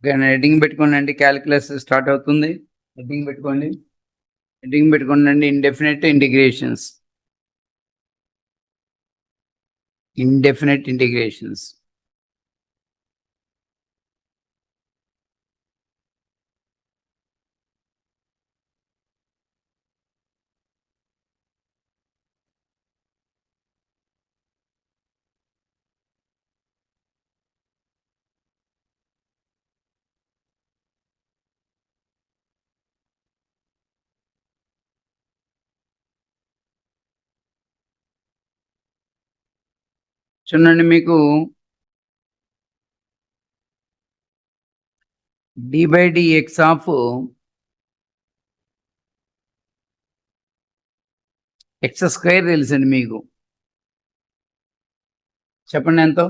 Okay, heading పెట్టుకోండి అండి. Calculus start అవుతుంది. హెడ్డింగ్ పెట్టుకోండి. హెడ్డింగ్ పెట్టుకోండి అండి. Indefinite integrations. Indefinite integrations. చూడండి, మీకు d/dx ఆఫ్ ఎక్స్ స్క్వేర్ తెలుసండి మీకు. చెప్పండి ఎంతో?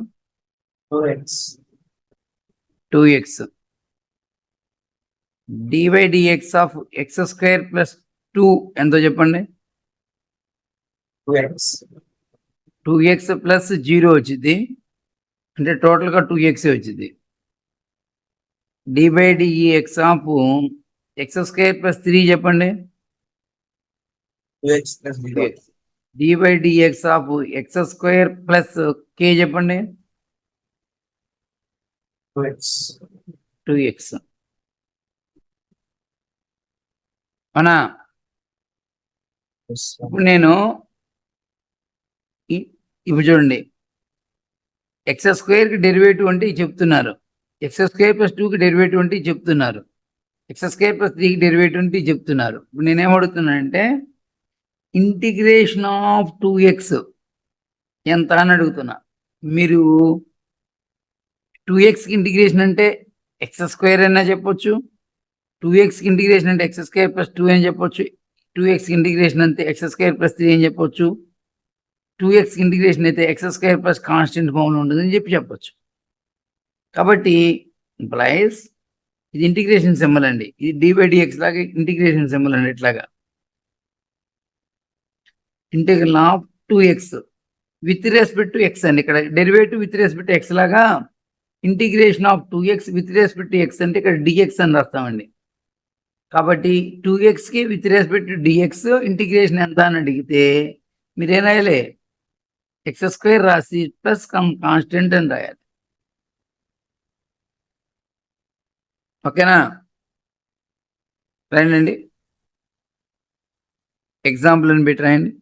2x. d/dx of x square plus 2 ఎంతో చెప్పండి? 2x ప్లస్ 0 వచ్చింది, అంటే టోటల్గా 2x వచ్చింది. d/dx of x square plus 3 చెప్పండి? 2x. d/dx of x square plus k చెప్పండి? 2x. అవునా? ఇప్పుడు నేను ఇప్పుడు చూడండి, ఎక్స్ స్క్వేర్కి డెరివేటివ్ అంటే చెప్తున్నారు, ఎక్స్ స్క్వేర్ ప్లస్ 2కి డెరివేటివ్ అంటే చెప్తున్నారు, ఎక్స్ స్క్వేర్ ప్లస్ 3కి డెరివేటివ్ అంటే చెప్తున్నారు. ఇప్పుడు నేనేమడుగుతున్నానంటే ఇంటిగ్రేషన్ ఆఫ్ 2x ఎంత అని అడుగుతున్నా. మీరు 2xకి ఇంటిగ్రేషన్ అంటే ఎక్స్ స్క్వేర్ అయినా చెప్పొచ్చు, 2xకి ఇంటిగ్రేషన్ అంటే ఎక్స్ స్క్వేర్ ప్లస్ 2 అని చెప్పొచ్చు, 2xకి ఇంటిగ్రేషన్ అంటే ఎక్స్ స్క్వేర్ ప్లస్ 3 అని చెప్పొచ్చు, 2x ఇంటిగ్రేషన్ అయితే ఎక్స్ స్క్వేర్ ప్లస్ కాన్స్టెంట్ ఫామ్లో ఉంటుందని చెప్పొచ్చు. కాబట్టి ఇంప్లైస్ ఇది ఇంటిగ్రేషన్ సింబల్ అండి, ఇది d/dx లాగా ఇంటిగ్రేషన్ సింబల్ అండి. ఇట్లాగా integral of 2x with respect to x అండి. ఇక్కడ derivative with respect to x లాగా integration of 2x with respect to x అంటే ఇక్కడ dx అని రాస్తామండి. కాబట్టి 2xకి with respect to dx integration ఎంత అని అడిగితే మీరేం రాయాలి? ఎక్స్ స్క్వేర్ రాసి ప్లస్ కాన్స్టెంట్ అని రాయాలి. ఓకేనా? రాయండి, ఎగ్జాంపుల్ అని పెట్టి రాయండి.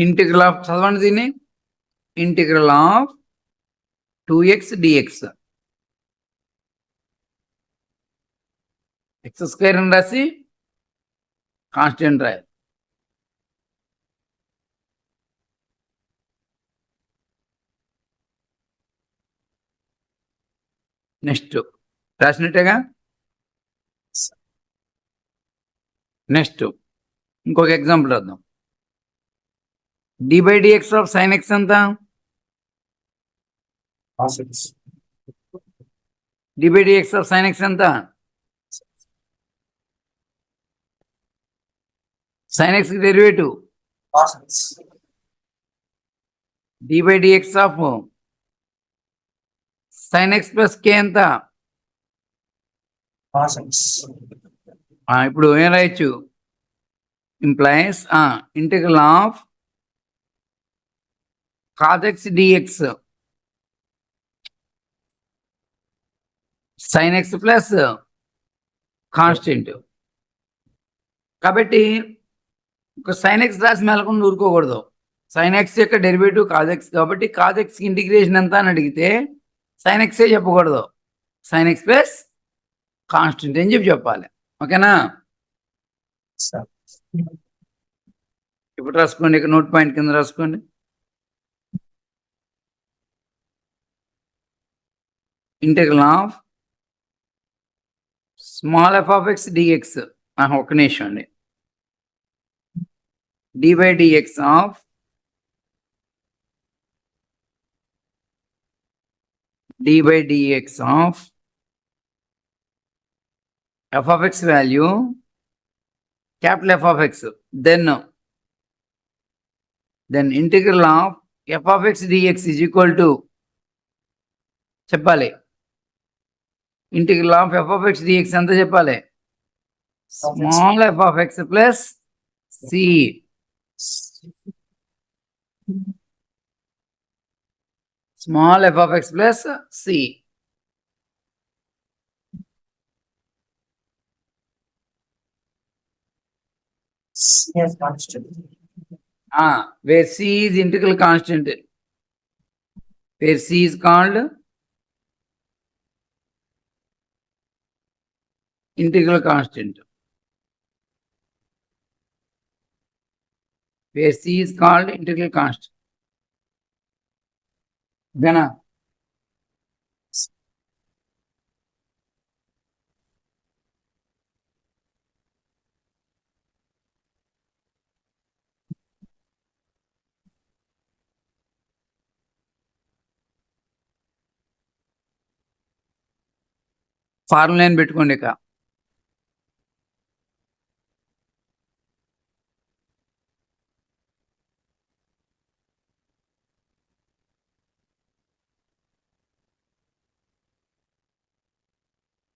ఇంటిగ్రల్ ఆఫ్, చదవండి దీన్ని, integral of 2x dx. X square అని రాసి కాన్స్టెంట్ రాయాలి. నెక్స్ట్ రాసినట్టేగా. నెక్స్ట్ ఇంకొక ఎగ్జాంపుల్ రాద్దాం. d/dx ఆఫ్ sin x ఎంత? d/dx ఆఫ్ sin x ఎంత? sin x కి derivative d/dx of sin x plus k ఎంత? ఇప్పుడు ఏం రాయొచ్చు? Implies integral of cos x dx sin x plus constant. కాబట్టి ఒక sin x రాసి మెలకుండా ఊరుకోకూడదు. sin x యొక్క డెరివేటివ్ cos x కాబట్టి cos x ఇంటిగ్రేషన్ ఎంత అని అడిగితే sin x చెప్పకూడదు, sin x ప్లస్ కాన్స్టెంట్ అని చెప్పాలి. ఓకేనా? ఇప్పుడు రాసుకోండి, ఇక్కడ నోట్ పాయింట్ కింద రాసుకోండి. Integral of small f of x dx ఒక్క నిమిషం అండి. dy by dx of d by dx of f of x value capital F of x, then integral of f of x dx is equal to చెప్పాలి. Integral of f of x dx ఎంత చెప్పాలి? Small f of x plus c. Small f of x plus c. Yes, constant. Where c is integral constant, where c is called integral constant, where c is called integral constant. Gana formula అని పెట్టుకోండి. ఇక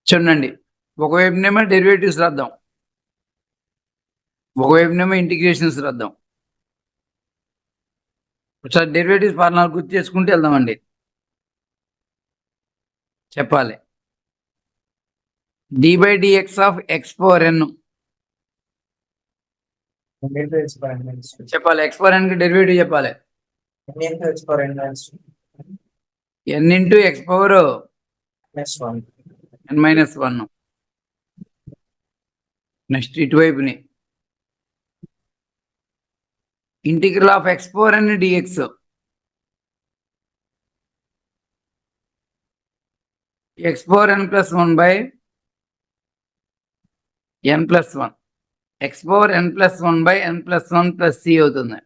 చూడండి, ఒకవైపునేమో derivatives రాద్దాం, ఒకవైపునేమో integrations రాద్దాం. ఒకసారి derivatives formula గుర్తు చేసుకుంటూ వెళ్దామండి. చెప్పాలి. dy by dx of x power n చెప్పాలి. x power n కి డెరివేటివ్ చెప్పాలి. n into x power n minus 1. Next ఇటువైపుని integral of x power n dx, x power n plus 1 by n plus 1, x power n plus 1 by n plus 1 plus c అవుతుంది.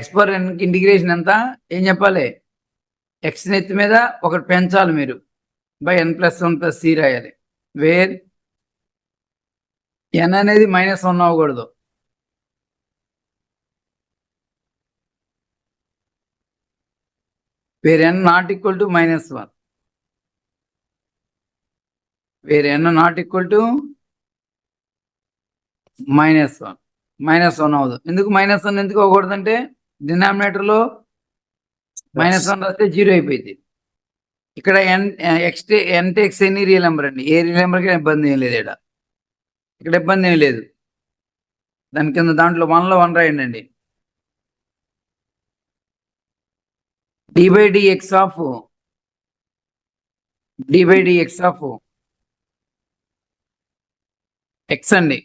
x power n కి integration ఎంత ఏం చెప్పాలి? x నెత్తి మీద ఒకటి పెంచాలి మీరు, by n plus 1 plus c రాయాలి. వేర్ n అనేది -1 అవ్వకూడదు. Where n not equal to -1, where n not equal to -1. -1 అవ్వదు. ఎందుకు -1 ఎందుకు అవ్వకూడదు అంటే డినామినేటర్ లో -1 రాస్తే 0 అయిపోయింది. ఇక్కడ n takes any real number అండి, ఏ రియల్ నెంబర్కి ఇబ్బంది ఏం లేదు. ఇక్కడ ఇబ్బంది ఏం లేదు. దాని కింద దాంట్లో 1లో 1 రాయండి అండి. dy by dx of x అండి,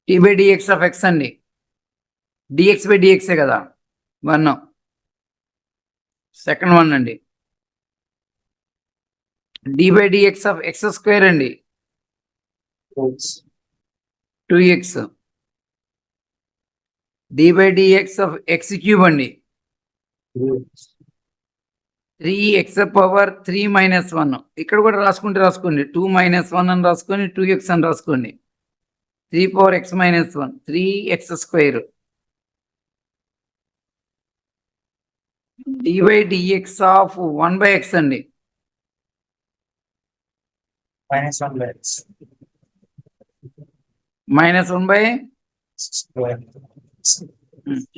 dy by dx of x అండి. dx by dx కదా 1. సెకండ్ 1 అండి. dy by dx of x square అండి, 2x. dy by dx of x cube అండి, 3x పవర్ 3 మైనస్ 1. ఇక్కడ కూడా రాసుకోండి, 2 మైనస్ 1 అని రాసుకొని 2x అని రాసుకోండి. 3 power x minus 1, 3x square. dy by dx of 1 by x అండి, -1 by x. -1 by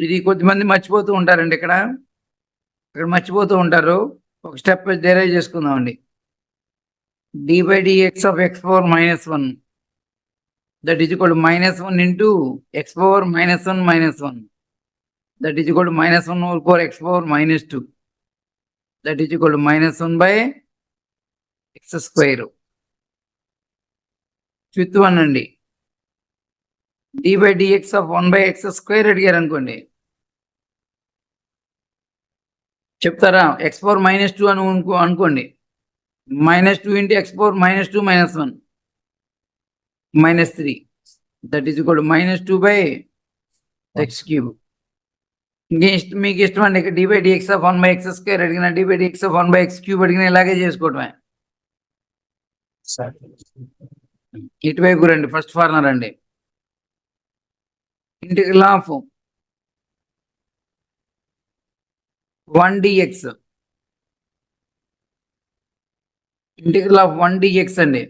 ఇది కొద్దిమంది మర్చిపోతూ ఉంటారండి. ఇక్కడ మర్చిపోతూ ఉంటారు. ఒక స్టెప్ డెరైవ్ చేసుకుందామండి. dy by dx of x power -1 that is equal to -1 into x power -1 minus 1 that is equal to -1 over 4 x power -2 that is equal to -1 by x square. Fifth 1 అండి, dy by dx of 1 by x square అడిగారు అనుకోండి, చెప్తారా? x power -2 అని అనుకోండి. -2 into x power -2 -1 -3. That is equal to -2 by x cube. మీకు ఇష్టం అండి ఇక్కడ d/dx of 1 by x square అడిగిన d/dx of 1 by x cube అడిగిన ఇలాగే చేసుకోవటమే. Sir. ఇటువైపు రండి, ఫస్ట్ ఫార్ములా రండి. Integral of 1 dx, integral of 1 dx అండి.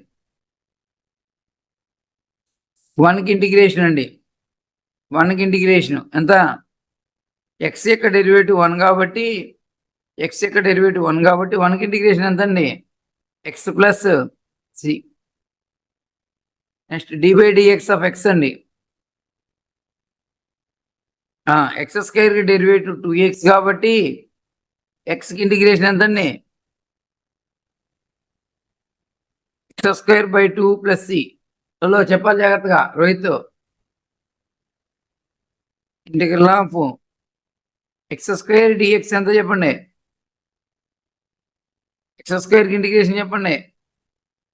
1కి ఇంటిగ్రేషన్ అండి, 1కి ఇంటిగ్రేషన్ ఎంత? x యొక్క డెరివేటివ్ 1 కాబట్టి, x యొక్క డెరివేటివ్ 1 కాబట్టి 1కి ఇంటిగ్రేషన్ ఎంత అండి? x plus c. Next d/dx of x అండి. x స్క్వేర్ కి డెరివేటివ్ 2x కాబట్టి x కి ఇంటిగ్రేషన్ ఎంత అండి? x² / 2 + c. లో చెప్పాలి జాగ్రత్తగా Rohit. Integral of x² dx ఎంత చెప్పండి? x² కి ఇంటిగ్రేషన్ చెప్పండి.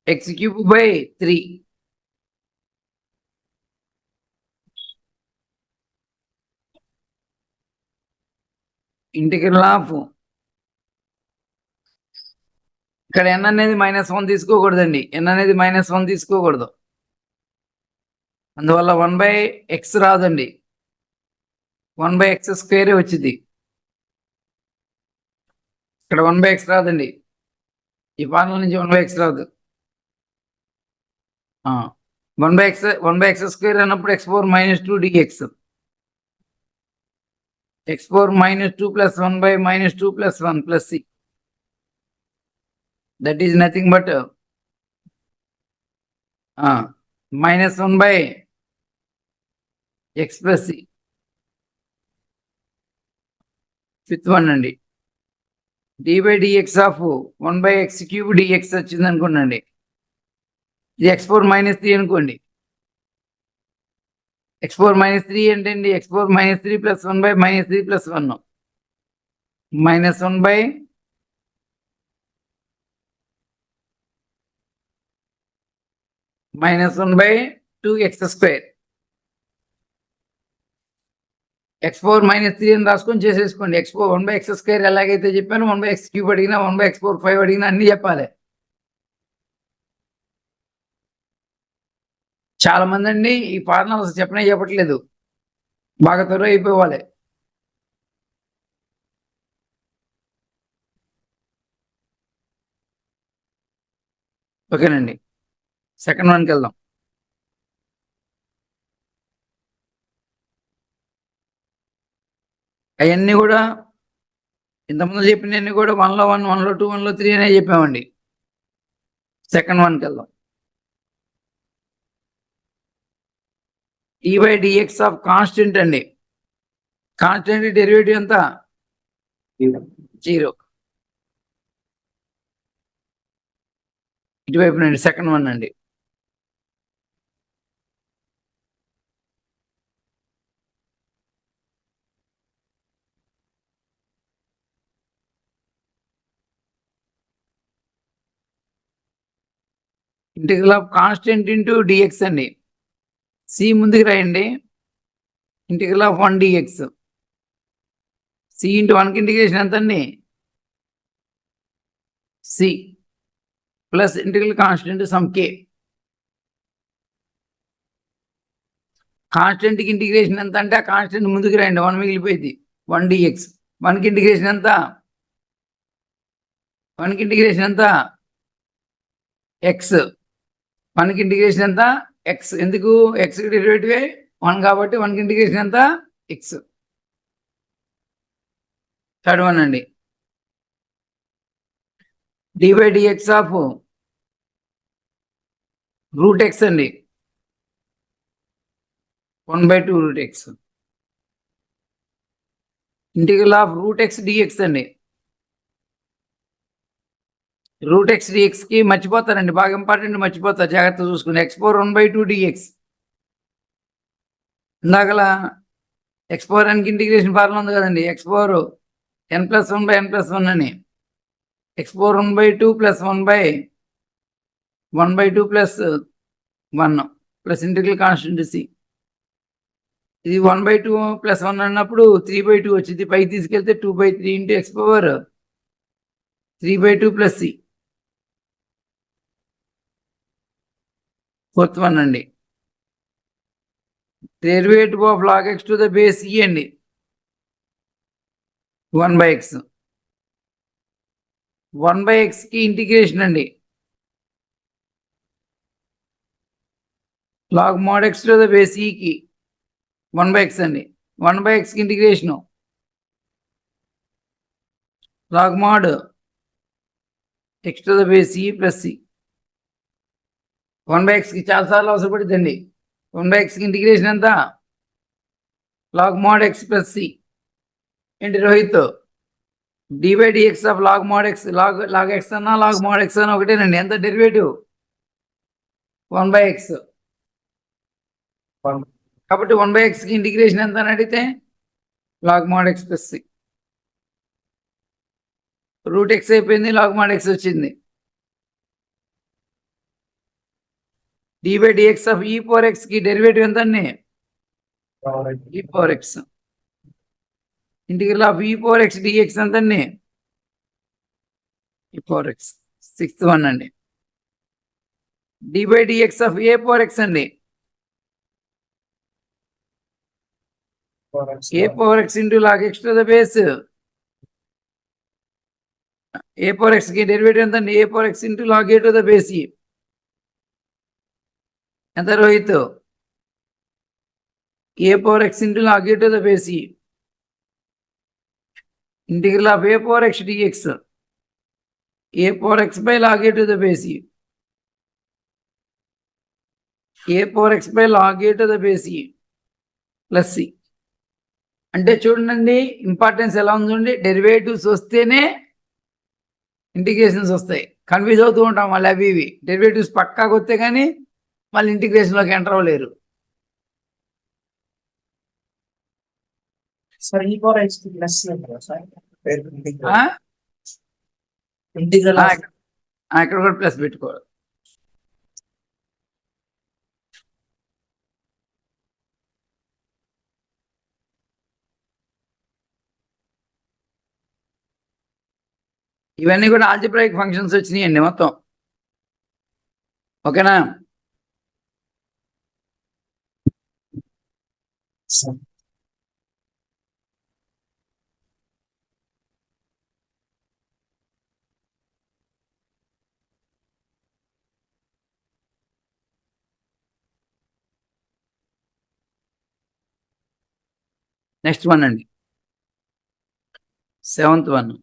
x³/3. ఇంటిగ్రల్ ఆఫ్ ఇక్కడ n అనేది -1 తీసుకోకూడదండి, n అనేది -1 తీసుకోకూడదు. అందువల్ల 1/x రాదండి, 1/x² వచ్చింది. ఇక్కడ 1/x రాదండి, ఈ ఫార్ములా నుంచి 1/x రాదు. 1/x² అన్నప్పుడు x⁴ -2 dx, x⁴ -2 + 1 by -2 + 1 + c. That is nothing but -1 by x plus c. Fifth one అండి, d/dx ఆఫ్ 1/x³ dx వచ్చింది అనుకోండి. ఇది x⁴ -3 అనుకోండి. x⁴ -3 ఏంటండి? x⁴ -3 + 1 by -3 + 1 -1 by -1/2x². x⁴ -3 అని రాసుకొని చేసేసుకోండి. x⁴ 1/x² ఎలాగైతే చెప్పాను, 1/x³ అడిగినా 1/x⁴ 5 అడిగినా అన్ని చెప్పాలి. చాలా మంది అండి ఈ ఫార్ములా చెప్పట్లేదు, బాగా త్వరగా అయిపోవాలి. ఓకేనండి, సెకండ్ వన్కి వెళ్దాం. అవన్నీ కూడా ఇంతకుముందు చెప్పినవన్నీ కూడా 1లో 1, 1లో 2, 1లో 3 అనే చెప్పామండి. సెకండ్ వన్కి వెళ్దాం. d/dx ఆఫ్ కాన్స్టెంట్ అండి. కాన్స్టెంట్ డెరివేటివ్ ఎంత? 0. ఇటువైపు నండి, సెకండ్ వన్ అండి. Integral of constant into dx అండి. c ముందుకు రాయండి. Integral of 1 dx, c into 1కి ఇంటిగ్రేషన్ ఎంత అండి? c plus integral constant some k. కాన్స్టెంట్కి ఇంటిగ్రేషన్ ఎంత అంటే ఆ కాన్స్టెంట్ ముందుకు రాయండి, 1 మిగిలిపోయింది. 1 dx, 1కి ఇంటిగ్రేషన్ ఎంత? 1కి ఇంటిగ్రేషన్ ఎంత? x. 1కి ఇంటిగ్రేషన్ ఎంత? x. ఎందుకు? x కి డెరివేటివ్ 1 కాబట్టి 1కి ఇంటిగ్రేషన్ ఎంత? x. థర్డ్ వన్ అండి, d/dx ఆఫ్ √x అండి, 1/2 √x. Integral of √x dx అండి. √x dx కి మర్చిపోతారండి, బాగా ఇంపార్టెంట్, మర్చిపోతారు, జాగ్రత్త చూసుకుని. x⁴ 1/2 dx. ఇందాకల x⁴ nకి ఇంటిగ్రేషన్ ఫార్ములా ఉంది కదండి, x⁴ n + 1/n + 1 అని. x power 1/2 plus 1/2 plus 1 plus integral constant c. ఇది 1/2 plus 1 అన్నప్పుడు 3/2 వచ్చింది. పైకి తీసుకెళ్తే 2/3 into x power 3/2 plus c. Fourth one అండి. Derivative of log x to the base e అండి 1/x. 1/x కి ఇంటిగ్రేషన్ అండి log mod x to the base e కి 1/x అండి. 1/x కి integration log mod x to the base e plus c. 1/x కి చాలా సార్లు అవసరపడుతుందండి. 1/x కి ఇంటిగ్రేషన్ ఎంత log mod x plus c. ఏంటి Rohit, d/dx of log mod x log x అన్నా log mod x అన్నా ఒకటేనండి. ఎంత డెరివేటివ్ 1/x. కాబట్టి 1/x కి ఇంటిగ్రేషన్ ఎంత అని అడిగితే log mod x plus c. Root x అయిపోయింది, log mod x వచ్చింది. d/dx of e power x కి డెరివేటివ్ ఎంత అండి e power x. Integral of e power x dx ఎంత అండి e power x. Sixth one అండి. d/dx ఆఫ్ a power x అండి a power x into log x to the base. a power x కి derivative ఎంత అండి a power x into log a to the base e. ఎంత Rohit a power x into log a to the base e. Integral of a power x dx a power x by log a to the base e. a power x by log a to the base e plus c. అంటే చూడండి importance ఎలా ఉందండి. Derivatives వస్తేనే integrations వస్తాయి. Confuse అవుతూ ఉంటాం మళ్ళీ అవి ఇవి. డెరివేటివ్స్ పక్కాగా వస్తే కానీ మళ్ళీ ఇంటిగ్రేషన్లోకి ఎంటర్ అవ్వలేరు. సార్ ఈ పవర్ x కి ప్లస్ సార్ ఇంటిగ్రల్ అక్కడ కూడా ప్లస్ పెట్టుకోవాలి. ఇవన్నీ కూడా ఆల్జిబ్రాయిక్ ఫంక్షన్స్ వచ్చినాయండి మొత్తం. ఓకేనా? నెక్స్ట్ వన్ అండి, seventh one.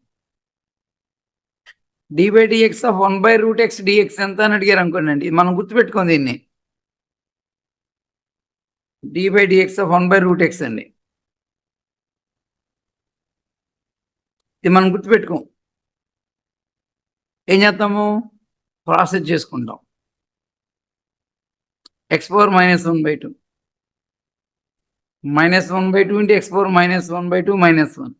d/dx of 1/√x dx ఎంత అని అడిగారు అనుకోండి. మనం గుర్తుపెట్టుకోండి దీన్ని. d/dx ఆఫ్ 1/√x అండి. ఇది మనం గుర్తుపెట్టుకోం. ఏం చేస్తాము, ప్రాసెస్ చేసుకుంటాం. x power -1/2 -1/2 into x power -1/2 -1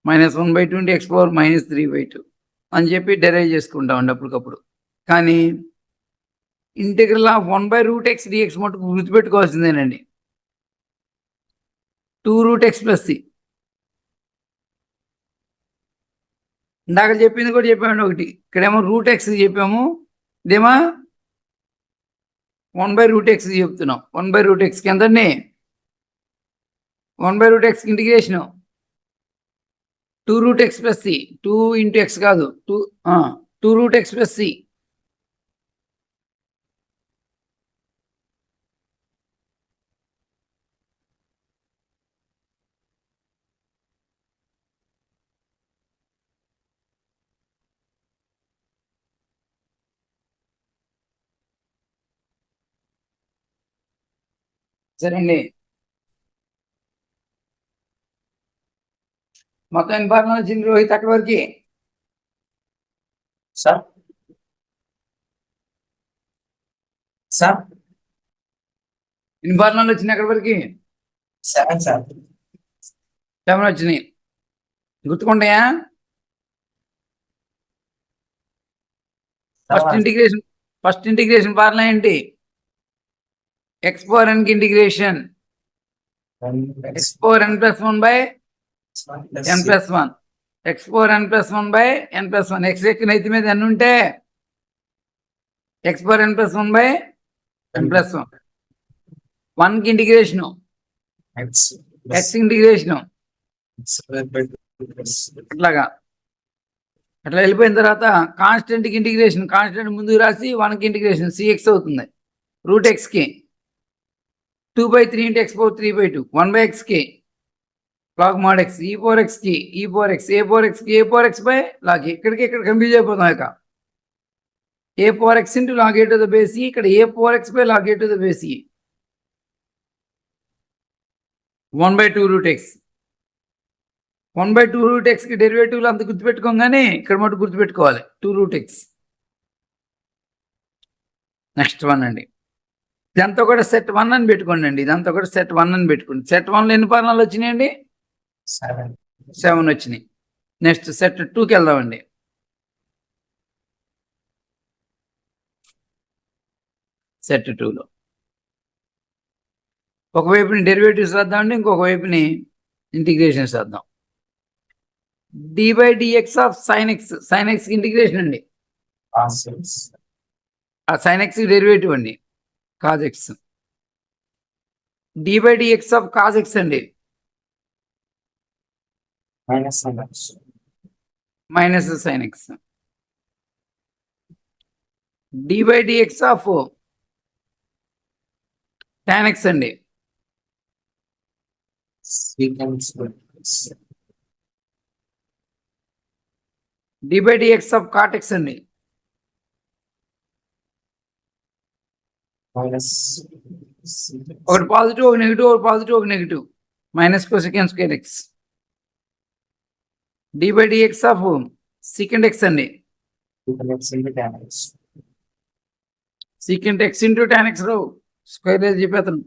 -1/2 into x power -3/2 అని చెప్పి డెరైవ్ చేసుకుంటామండి అప్పటికప్పుడు. కానీ ఇంటిగ్రల్ ఆఫ్ 1/√x dx మటుకు గుర్తుపెట్టుకోవాల్సిందేనండి 2√x plus c. ఇందాక చెప్పింది కూడా చెప్పామండి ఒకటి. ఇక్కడేమో √x చెప్పాము, ఇదేమో 1/√x చెప్తున్నాం. 1/√x కి ఎంతండి 1/√x integration 2√x plus c. 2 into x కాదు 2√x plus c. సరే అండి, మొత్తం ఎన్ని ఫార్ములా వచ్చింది రోహిత్ అక్కడి వరకు? సార్ సార్ ఎన్ని ఫార్ములాలు వచ్చినాయి అక్కడి వరకు? 7 సార్ 7 వచ్చినాయి. గుర్తుకుంటాయా? ఫస్ట్ ఇంటిగ్రేషన్ ఫార్ములా ఏంటి? ఎక్స్ పవర్ ఎన్ కి integration x power n plus 1 by n plus 1, x power n plus 1 by n plus 1. X ఎక్కిన అయితే మీద ఎన్ ఉంటే x power n plus 1 by n plus 1. 1 కి integration X integration అట్లాగా అట్లా వెళ్ళిపోయిన తర్వాత కాన్స్టెంట్ కి ఇంటిగ్రేషన్, కాన్స్టెంట్ ముందుకు రాసి 1 కి ఇంటిగ్రేషన్ సిఎక్స్ అవుతుంది. రూట్ ఎక్స్ కి 2/3 ఇంటూ ఎక్స్ పవర్ 3/2 1/x కి log mod x, e power x కి e power x, a power x కి a power x by log. ఇక్కడికి ఇక్కడ కన్ఫ్యూజ్ అయిపోతాం. ఇక a power x into log a to the base, ఇక్కడ a power x by log a to the base 1/2 root x. 1/2 root x కి డెరివేటివ్లు అంత గుర్తుపెట్టుకోగానే ఇక్కడ మటు గుర్తుపెట్టుకోవాలి 2 రూట్ ఎక్స్. నెక్స్ట్ 1 అండి. ఇదంతా కూడా సెట్ 1 అని పెట్టుకోండి అండి. ఇదంతా కూడా సెట్ 1 అని పెట్టుకోండి. సెట్ 1లో ఎన్ని ఫార్ములాలు వచ్చినాయండి? 7 వచ్చినాయి. నెక్స్ట్ సెట్ 2కి వెళ్దామండి. సెట్ 2లో ఒకవైపుని డెరివేటివ్స్ రాద్దామండి, ఇంకొక వైపుని ఇంటిగ్రేషన్స్ రాద్దాం. d/dx of sin x, sin x కి ఇంటిగ్రేషన్ అండి. ఆ sin x కి డెరివేటివ్ అండి cos x. d/dx of cos x అండి minus sin x. d/dx of tan x అండి d/dx ఆఫ్ cot x అండి ఒకటి పాజిటివ్ ఒక నెగిటివ్, ఒక పాజిటివ్ ఒక negative minus cosecant square x. d/dx of secant x అండి secant x into tan x లో square raise చెప్పేస్తాను.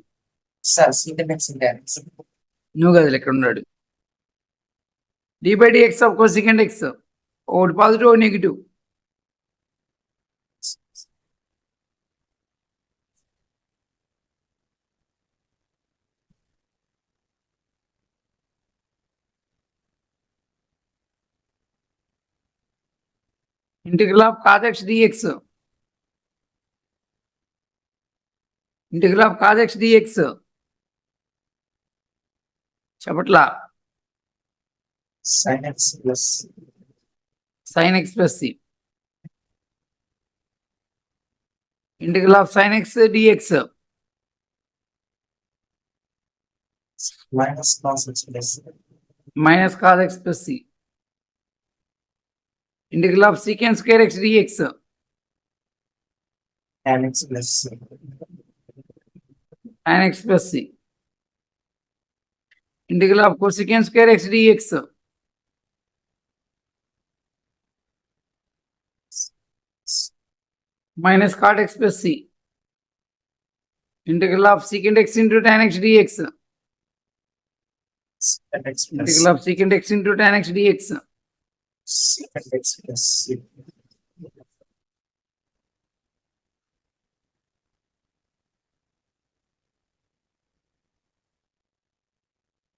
నువ్వు కదా ఇక్కడ ఉన్నాడు. d/dx ఆఫ్ cosecant x ఒకటి పాజిటివ్ ఒక negative integral of cos x dx, integral of cos x dx చెప్పట్లా sin x plus c. Integral of sin x dx minus cos x plus minus cos x plus c. Integral of secant square x dx tan x plus tan x plus c. Integral of cosecant square x dx minus cot x plus c. Integral of secant x into tan x dx integral of secant x into tan x dx secant x plus c.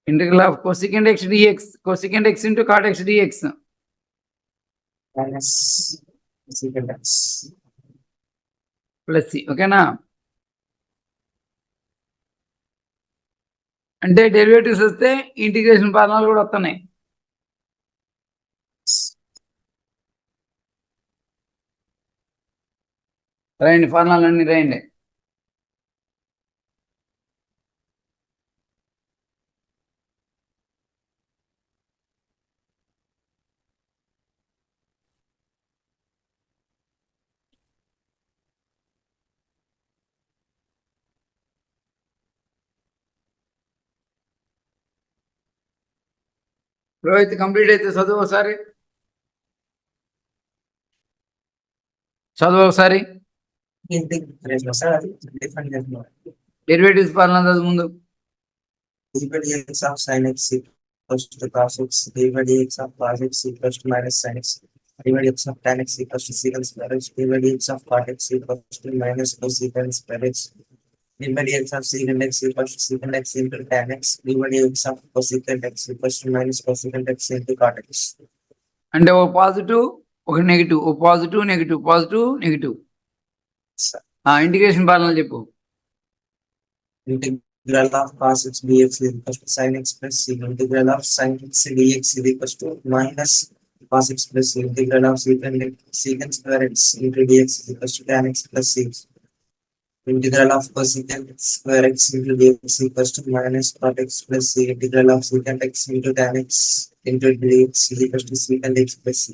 Integral of cosecant x dx, cosecant x into cot x dx minus secant x plus C. ఓకేనా? అంటే derivatives వస్తే integration ఫార్ములాలు కూడా వస్తున్నాయి. రాయండి ఫార్ములాలు అన్ని రాయండి. Rohit complete అయితే చదువు ఒకసారి, చదువు ఒకసారి. ఇంటిగ్రేషన్ సార్ అది డిఫరెంట్ చేస్తున్నాం. డెరివేటివ్స్ ఫార్ములా చదువు ముందు. d/dx of sin x equals to cos x, d/dx of cos x equals to minus sin x, Divided x of tan x equals to secant square x. Divided x of cot x equals to minus cosecant square x. Divided x of secant x equals to secant x into tan x. Divided x of cosecant x equals to minus cosecant x into cot x. అంటే ఒక positive ఒక negative, ఒక positive negative, positive negative. Integration formula చెప్పు. Integral of cos x dx is equals to sin x plus c. Integral of sin x dx is equals to minus cos x plus c. Integral of secant square x into dx is equals to tan x plus c. Integral of cosecant square x into dx is equals to minus cot x plus c. Integral of secant x into tan x into dx is equals to secant x plus c.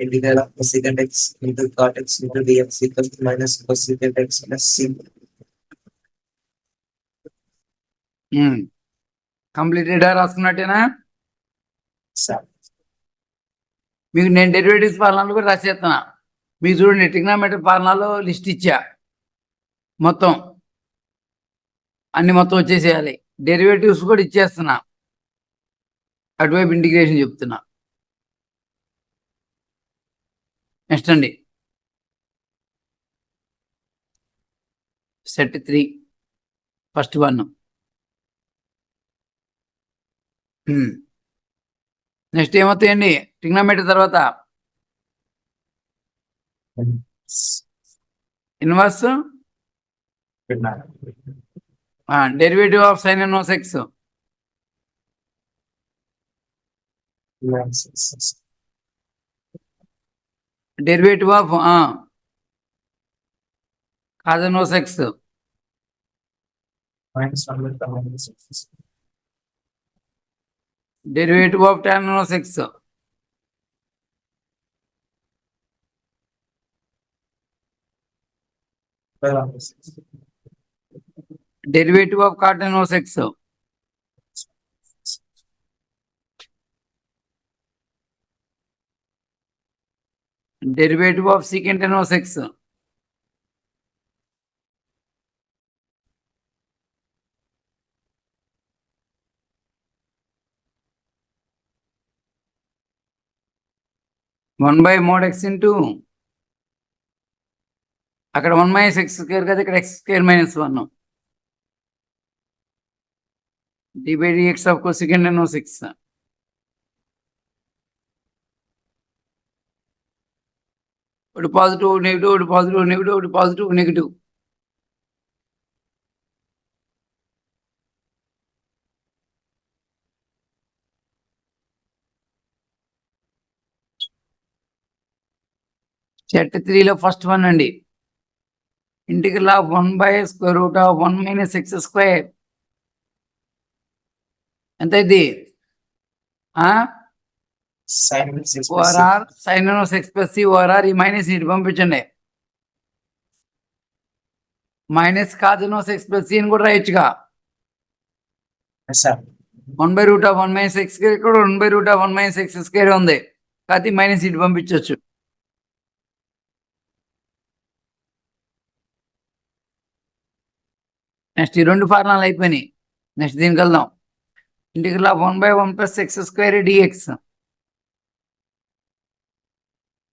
Integral of cosecant x into cot x into dx is equals to minus cosecant x plus c. Completed రాసుకున్నట్టేనా? Sir. మీకు నేను derivatives ఫార్ములాలు కూడా రాసేస్తున్నా. మీకు చూడండి, trigonometric ఫార్ములాలో list ఇచ్చా, మొత్తం అన్ని మొత్తం వచ్చేసేయాలి. డెరివేటివ్స్ కూడా ఇచ్చేస్తున్నా, అటువైపు ఇంటిగ్రేషన్ చెప్తున్నా. నెక్స్ట్ అండి, సెట్ 3 ఫస్ట్ 1. నెక్స్ట్ ఏమవుతాయండి ట్రిగ్నోమెట్రీ తర్వాత? Inverse, derivative of sine inverse x, derivative of cos inverse x, derivative of tan inverse x, derivative of cot inverse x, derivative of secant inverse x, one by mod x into, అక్కడ 1 minus x square కదా, ఇక్కడ x square minus 1 divide x of cosecant inverse x. ఒకటి positive negative, ఒకటి positive negative, ఒకటి positive negative. Set 3లో first 1 అండి, integral of 1 by square root of 1 minus x square. ఎంత ఇది? Or sine inverse x plus C. Or ఈ minus ఇటు పంపించండి. Minus cos inverse x plus C అని కూడా రాయొచ్చుగా. 1 by root of 1 minus x square, ఇక్కడ 1 by root of 1 minus x square ఉంది, కాబట్టి మైనస్ ఇటు పంపించవచ్చు. నెక్స్ట్ ఈ రెండు ఫార్ములాలు అయిపోయినాయి. నెక్స్ట్ దీనికి వెళ్దాం. Integral of 1 by 1 plus x square dx.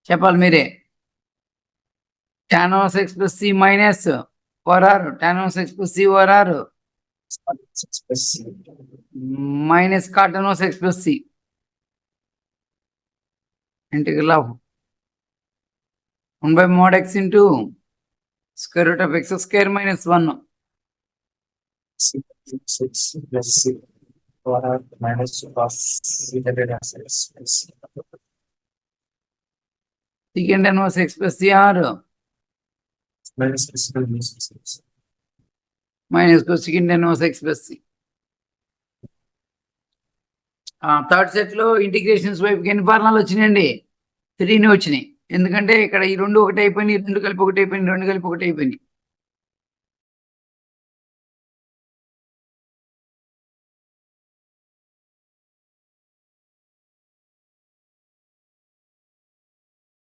చెప్పాలి మీరే. tan inverse x plus C minus or, tan inverse x plus C or minus cot inverse x plus C. Integral of 1 by mod x into square root of x square minus 1 secant inverse x plus C or minus secant inverse x plus C. Third set లో integrations వైపుకి ఎన్ని ఫార్ములాలు వచ్చినాయండి? 3 వచ్చినాయి. ఎందుకంటే ఇక్కడ ఈ రెండు ఒకటి అయిపోయినాయి, రెండు కలిపి ఒకటి అయిపోయింది, రెండు కలిపి ఒకటి అయిపోయింది.